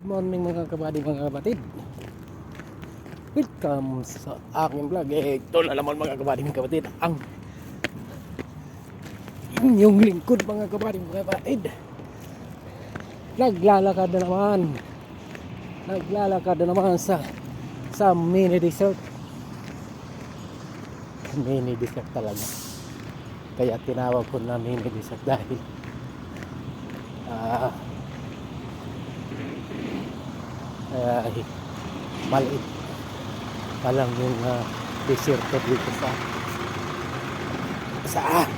Morning mga kabady, mga kapatid. Welcome sa aking vlog. Ito na naman mga kabady, mga kapatid, ang inyong lingkod mga kabady, mga kapatid. Naglalakad na naman sa mini desert. Mini desert talaga. Kaya tinawag ko na mini desert dahil ay maliit pa lang yung desierto dito sa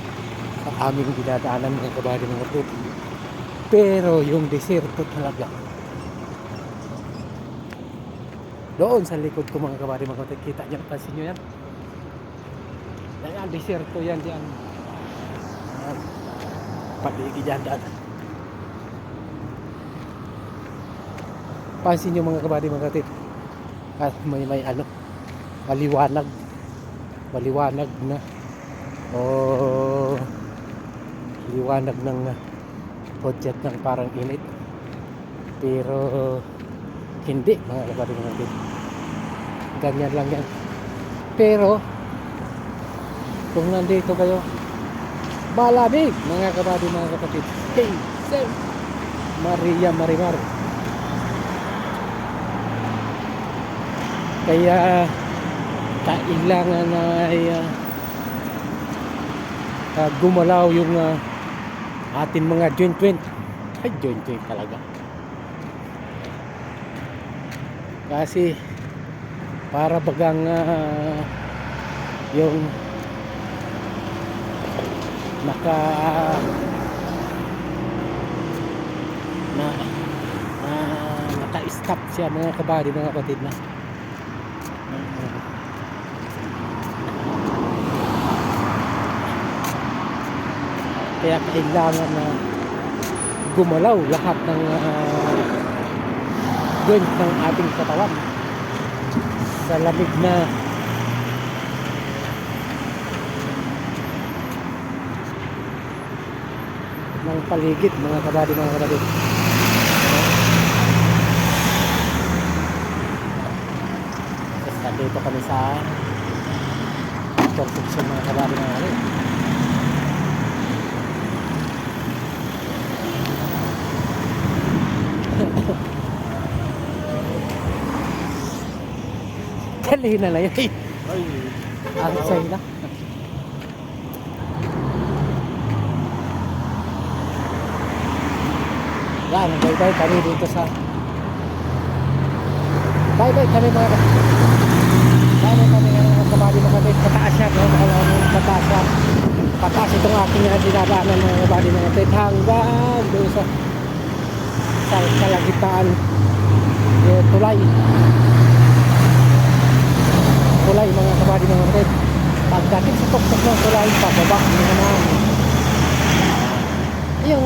aming dinadaanan mga kabady, mga kapatid. Pero yung desierto talaga doon sa likod ko mga kabady, mga kapatid, kita nyo, pansin nyo yan, yan desierto yan dyan, paligid dyan daan. Pansin nyo mga kabady, mga kapatid, may maliwanag na liwanag ng budget ng parang init, pero hindi mga kabady, mga kapatid, ganyan lang yan. Pero kung nandito kayo, malamig mga kabady, mga kapatid. Hey Sir Maria Marimar. Kaya kailangan ay gumalaw yung ating mga joint. Ay, joint talaga. Kasi para bagang yung naka-stop siya mga kabady, mga kapatid, na kaya kailangan na gumalaw lahat ng joint ng ating katawan sa lamig na ng paligid mga kabady, mga kapatid. Dito kami sa construction mga kabady, mga kapatid. Kalina na yun. Ang say na. Yan, bye-bye kami dito sa bye-bye kami mga kabady, mga kapatid. Pataas yan, pataas itong aking dinadaanan mga kabady, mga kapatid, hanggang doon sa kalagitaan yung tulay mga kabady, mga kapatid. Pagdating sa tuktok ng tulay, pababa naman yung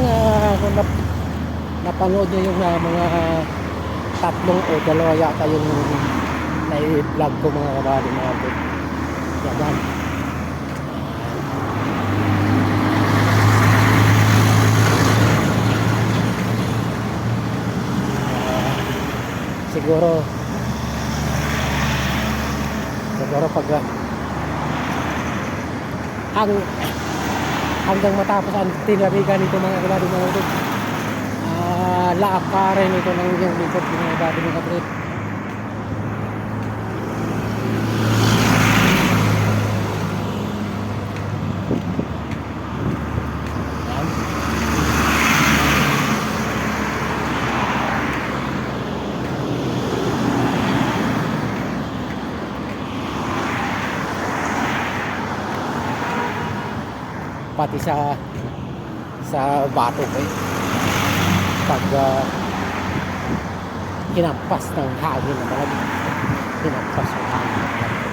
kung napanood nyo yung mga tatlong o dalawa yata yung na-vlog ko mga kabady, mga kapatid. Yan. Siguro pag hanggang matapos ang tinarigan nito mga kabady, mga kapatid, laakarin ito ng yung likod mga kabady, mga kapatid. Pati sa bato pag hinampas ng hangin na malamig, hinampas ng hangin na malamig.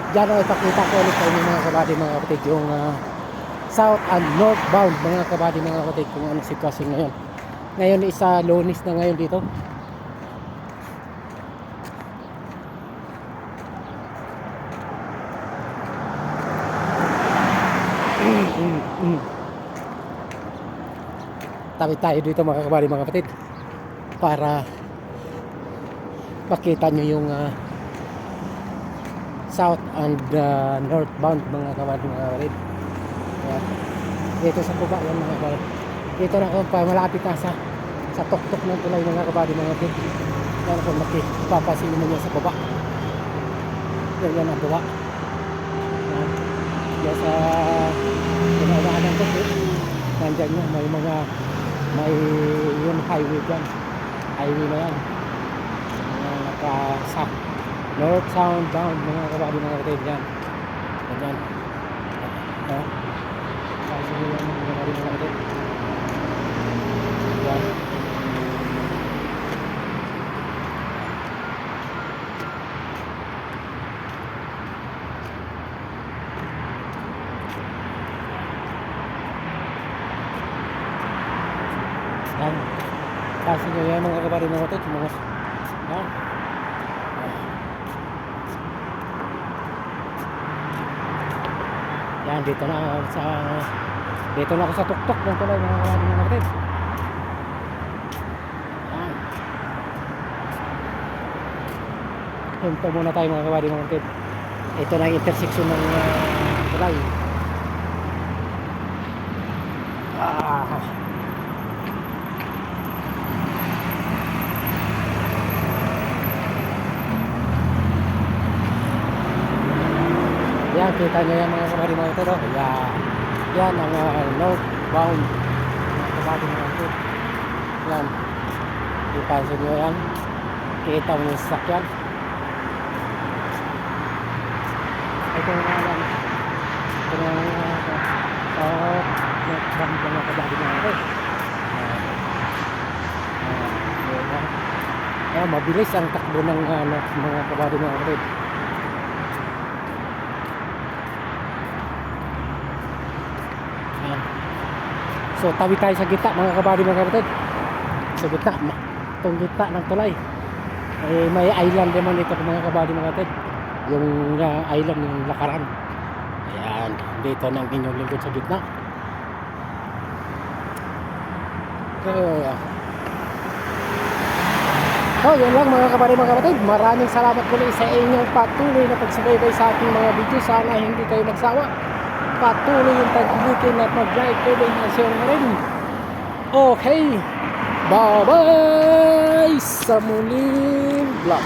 Diyan ay ipakita ko ulit sa inyo mga kabady, mga kapatid, yung south and northbound mga kabady, mga kapatid, kung ano sitwasyon ngayon. Ngayon isa Lunes na ngayon dito. Mm. Tabi tayo dito mga kabady mga kapatid para makita nyo yung south and northbound mga kabady mga kapatid. Ayan. Dito sa baba yan mga kabady. Dito na kung malapit na sa tuktok ng tulay mga kabady mga kapatid. Yan kung makipapasin mo niya sa baba. Yan ang baba. Yan sa pinaunahan ng tuktok. Nandyan yun, may yung highway dyan. Highway na yan. Naka north, south, down mga kabady mga kapatid yan. Ganyan. Kasi yun mga kabady mga kapatid. Yan. Yan. Kasi nyo yan mga kabady mga kapatid. Mga yan. Yan, dito na ako sa tuktok ng tulay mga kabady mga kapatid. Yan. Hinto muna tayo mga kabady mga kapatid. Ito na yung intersection ng tulay. Yan, kita nyo yan mga kabady mga kapatid. Yan ang northbound mga kabady mga kapatid. Yan, ipansin nyo yan, kita mo yung sasakyan. Ito yung alam, ito yung northbound mga kabady mga kapatid. Mabilis ang takbo ng mga kabady mga kapatid. So tabi tayo sa gitna mga kabady mga kapatid. Sa gitna, itong gitna ng tulay. May island naman ito mga kabady mga kapatid. Yung island yung lakaran. Ayan, dito na ang inyong lingkod sa gitna. So yun lang mga kabady mga kapatid. Maraming salamat muli sa inyong patuloy na pagsubaybay sa ating mga video. Sana hindi kayo magsawa. Patuloy yung pagbubukin at mag-like, comment na share na rin. Okay, bye bye sa muling vlog.